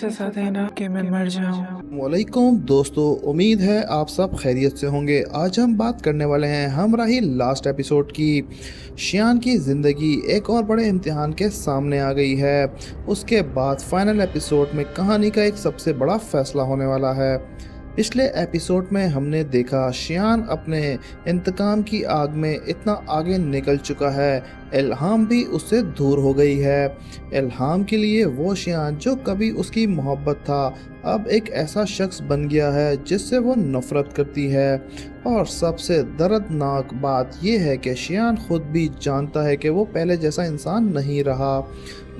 सज़ा देना कि मैं मर जाऊँ। वालेकुम दोस्तों, उम्मीद है आप सब खैरियत से होंगे। आज हम बात करने वाले हैं हमराही लास्ट एपिसोड की। शियान की ज़िंदगी एक और बड़े इम्तिहान के सामने आ गई है। उसके बाद फाइनल एपिसोड में कहानी का एक सबसे बड़ा फैसला होने वाला है। पिछले एपिसोड में हमने देखा शियान अपने इंतकाम की आग में इतना आगे निकल चुका है, इल्हाम भी उससे दूर हो गई है। इल्हाम के लिए वो शियान जो कभी उसकी मोहब्बत था, अब एक ऐसा शख्स बन गया है जिससे वो नफरत करती है। और सबसे दर्दनाक बात यह है कि शियान खुद भी जानता है कि वो पहले जैसा इंसान नहीं रहा।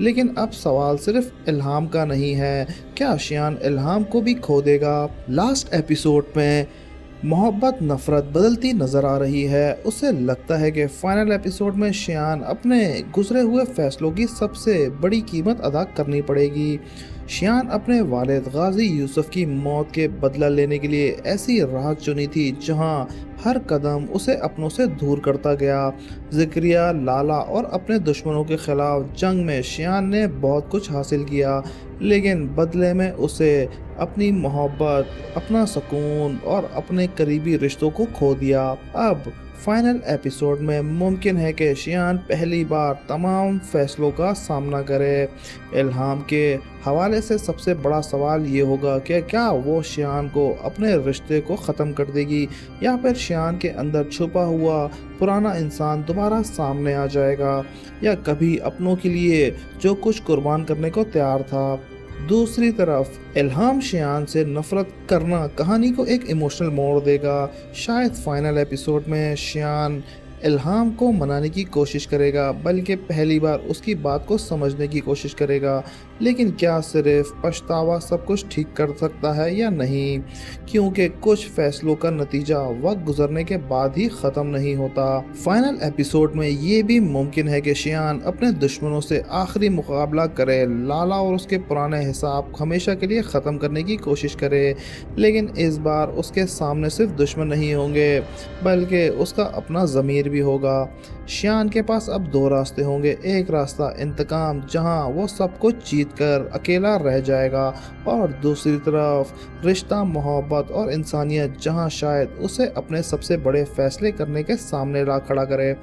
लेकिन अब सवाल सिर्फ इल्हाम का नहीं है, क्या शियान इल्हाम को भी खो देगा? लास्ट एपिसोड में मोहब्बत नफ़रत बदलती नज़र आ रही है। उसे लगता है कि फाइनल एपिसोड में शियान अपने गुजरे हुए फैसलों की सबसे बड़ी कीमत अदा करनी पड़ेगी। शियान अपने वालिद गाजी यूसुफ की मौत के बदला लेने के लिए ऐसी राह चुनी थी जहां हर कदम उसे अपनों से दूर करता गया। ज़करिया, लाला और अपने दुश्मनों के खिलाफ जंग में शियान ने बहुत कुछ हासिल किया, लेकिन बदले में उसे अपनी मोहब्बत, अपना सुकून और अपने करीबी रिश्तों को खो दिया। अब फाइनल एपिसोड में मुमकिन है कि शियान पहली बार तमाम फैसलों का सामना करे। इल्हाम के हवाले से सबसे बड़ा सवाल ये होगा कि क्या वो शियान को अपने रिश्ते को ख़त्म कर देगी, या फिर शियान के अंदर छुपा हुआ पुराना इंसान दोबारा सामने आ जाएगा, या कभी अपनों के लिए जो कुछ कुर्बान करने को तैयार था। दूसरी तरफ इल्हाम शियान से नफरत करना कहानी को एक इमोशनल मोड़ देगा। शायद फाइनल एपिसोड में शियान इल्हाम को मनाने की कोशिश करेगा, बल्कि पहली बार उसकी बात को समझने की कोशिश करेगा। लेकिन क्या सिर्फ पछतावा सब कुछ ठीक कर सकता है या नहीं? क्योंकि कुछ फैसलों का नतीजा वक्त गुजरने के बाद ही ख़त्म नहीं होता। फाइनल एपिसोड में ये भी मुमकिन है कि शियान अपने दुश्मनों से आखिरी मुकाबला करे, लाला और उसके पुराने हिसाब हमेशा के लिए ख़त्म करने की कोशिश करे। लेकिन इस बार उसके सामने सिर्फ दुश्मन नहीं होंगे, बल्कि उसका अपना ज़मीर भी होगा। शियान के पास अब दो रास्ते होंगे, एक रास्ता इंतकाम जहां वो सब कुछ जीत कर अकेला रह जाएगा, और दूसरी तरफ रिश्ता, मोहब्बत और इंसानियत जहां शायद उसे अपने सबसे बड़े फैसले करने के सामने ला खड़ा करे।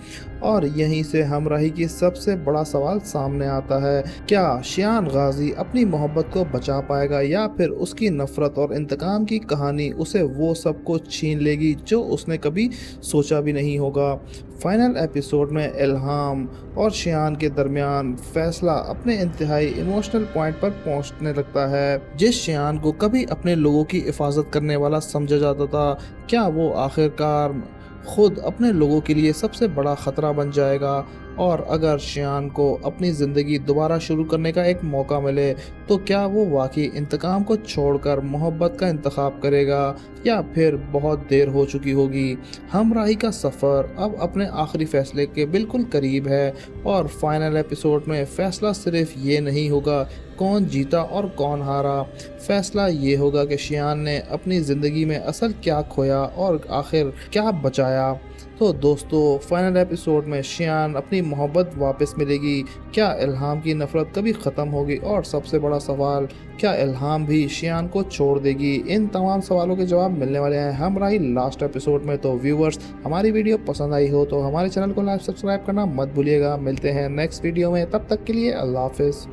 और यहीं से हमराही की सबसे बड़ा सवाल सामने आता है, क्या शियान गाजी अपनी मोहब्बत को बचा पाएगा, या फिर उसकी नफरत और इंतकाम की कहानी उसे वो सब कुछ छीन लेगी जो उसने कभी सोचा भी नहीं होगा। फाइनल एपिसोड में इल्हाम और शियान के दरमियान फैसला अपने इंतहाई इमोशनल पॉइंट पर पहुंचने लगता है। जिस शियान को कभी अपने लोगों की हिफाजत करने वाला समझा जाता था, क्या वो आखिरकार खुद अपने लोगों के लिए सबसे बड़ा ख़तरा बन जाएगा? और अगर शियान को अपनी ज़िंदगी दोबारा शुरू करने का एक मौका मिले, तो क्या वो वाकई इंतकाम को छोड़कर मोहब्बत का इंतखाब करेगा, या फिर बहुत देर हो चुकी होगी? हमराही का सफ़र अब अपने आखिरी फ़ैसले के बिल्कुल करीब है, और फाइनल एपिसोड में फ़ैसला सिर्फ ये नहीं होगा कौन जीता और कौन हारा। फैसला ये होगा कि शियान ने अपनी ज़िंदगी में असल क्या खोया और आखिर क्या बचाया। तो दोस्तों, फाइनल एपिसोड में शियान अपनी मोहब्बत वापस मिलेगी, क्या इल्हाम की नफ़रत कभी ख़त्म होगी, और सबसे बड़ा सवाल, क्या इल्हाम भी शियान को छोड़ देगी? इन तमाम सवालों के जवाब मिलने वाले हैं हमराही लास्ट एपिसोड में। तो व्यूवर्स, हमारी वीडियो पसंद आई हो तो हमारे चैनल को लाइक सब्सक्राइब करना मत भूलिएगा। मिलते हैं नेक्स्ट वीडियो में, तब तक के लिए अल्लाह हाफ़िज़।